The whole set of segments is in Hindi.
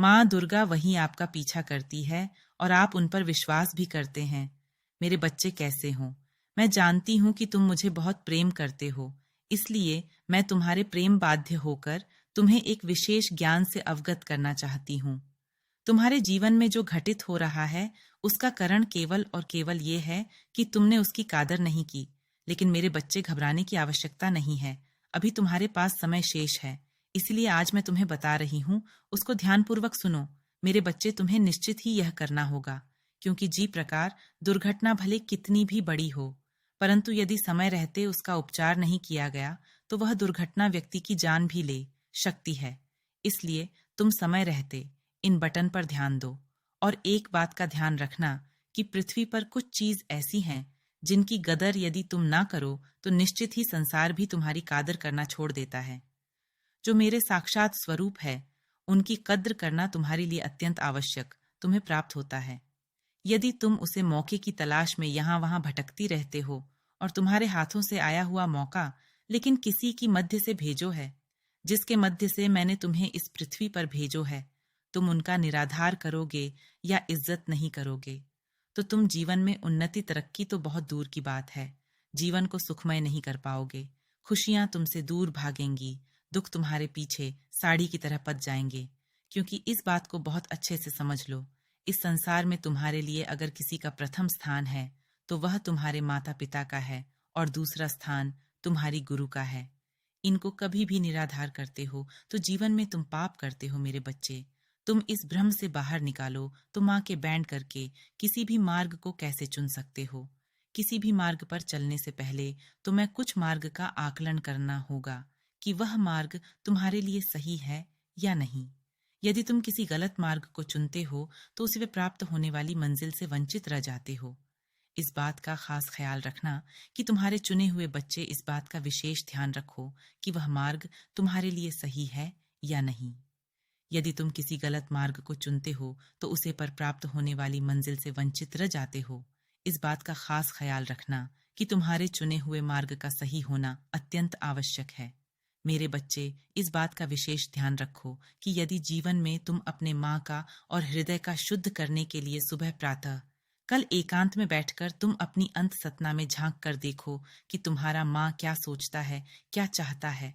माँ दुर्गा वहीं आपका पीछा करती है और आप उन पर विश्वास भी करते हैं। मेरे बच्चे कैसे हों? मैं जानती हूँ कि तुम मुझे बहुत प्रेम करते हो, इसलिए मैं तुम्हारे प्रेम बाध्य होकर तुम्हें एक विशेष ज्ञान से अवगत करना चाहती हूँ। तुम्हारे जीवन में जो घटित हो रहा है, उसका कारण केवल और केवल ये है कि तुमने उसकी कादर नहीं की। लेकिन मेरे बच्चे, घबराने की आवश्यकता नहीं है। अभी तुम्हारे पास समय शेष है, इसलिए आज मैं तुम्हें बता रही हूँ, उसको ध्यानपूर्वक सुनो। मेरे बच्चे, तुम्हें निश्चित ही यह करना होगा, क्योंकि जी प्रकार दुर्घटना भले कितनी भी बड़ी हो, परंतु यदि समय रहते उसका उपचार नहीं किया गया तो वह दुर्घटना व्यक्ति की जान भी ले सकती है। इसलिए तुम समय रहते इन बटन पर ध्यान दो। और एक बात का ध्यान रखना कि पृथ्वी पर कुछ चीज ऐसी हैं जिनकी कदर यदि तुम ना करो तो निश्चित ही संसार भी तुम्हारी कादर करना छोड़ देता है। जो मेरे साक्षात स्वरूप है, उनकी कद्र करना तुम्हारे लिए अत्यंत आवश्यक तुम्हें प्राप्त होता है। यदि तुम उसे मौके की तलाश में यहाँ वहां भटकती रहते हो और तुम्हारे हाथों से आया हुआ मौका लेकिन किसी की मध्य से भेजो है, जिसके मध्य से मैंने तुम्हें इस पृथ्वी पर भेजो है, तुम उनका निराधार करोगे या इज्जत नहीं करोगे, तो तुम जीवन में उन्नति तरक्की तो बहुत दूर की बात है, जीवन को सुखमय नहीं कर पाओगे। खुशियां तुमसे दूर भागेंगी, दुख तुम्हारे पीछे साड़ी की तरह पच जाएंगे। क्योंकि इस बात को बहुत अच्छे से समझ लो, इस संसार में तुम्हारे लिए अगर किसी का प्रथम स्थान है तो वह तुम्हारे माता पिता का है और दूसरा स्थान तुम्हारी गुरु का है। इनको कभी भी निराधार करते हो तो जीवन में तुम पाप करते हो मेरे बच्चे। तुम इस भ्रम से बाहर निकालो तो माँ के बैंड करके किसी भी मार्ग को कैसे चुन सकते हो। किसी भी मार्ग पर चलने से पहले तुम्हें कुछ मार्ग का आकलन करना होगा कि वह मार्ग तुम्हारे लिए सही है या नहीं। यदि तुम किसी गलत मार्ग को चुनते हो तो उसे प्राप्त होने वाली मंजिल से वंचित रह जाते हो। इस बात का खास ख्याल रखना कि तुम्हारे चुने हुए बच्चे इस बात का विशेष ध्यान रखो कि वह मार्ग तुम्हारे लिए सही है या नहीं। यदि तुम किसी गलत मार्ग को चुनते हो तो उसे पर प्राप्त होने वाली मंजिल से वंचित रह जाते हो। इस बात का खास ख्याल रखना कि तुम्हारे चुने हुए मार्ग का सही होना अत्यंत आवश्यक है। मेरे बच्चे, इस बात का विशेष ध्यान रखो कि यदि जीवन में तुम अपने माँ का और हृदय का शुद्ध करने के लिए सुबह प्रातः कल एकांत में बैठकर तुम अपनी अंत सतना में झांक कर देखो कि तुम्हारा माँ क्या सोचता है, क्या चाहता है।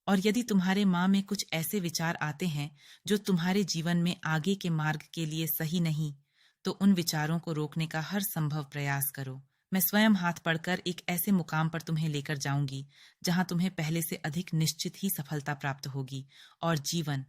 और यदि तुम्हारे माँ में कुछ ऐसे विचार आते हैं जो तुम्हारे जीवन में आगे के मार्ग के लिए सही नहीं, तो उन विचारों को रोकने का हर संभव प्रयास करो। मैं स्वयं हाथ पढ़कर एक ऐसे मुकाम पर तुम्हें लेकर जाऊंगी जहां तुम्हें पहले से अधिक निश्चित ही सफलता प्राप्त होगी और जीवन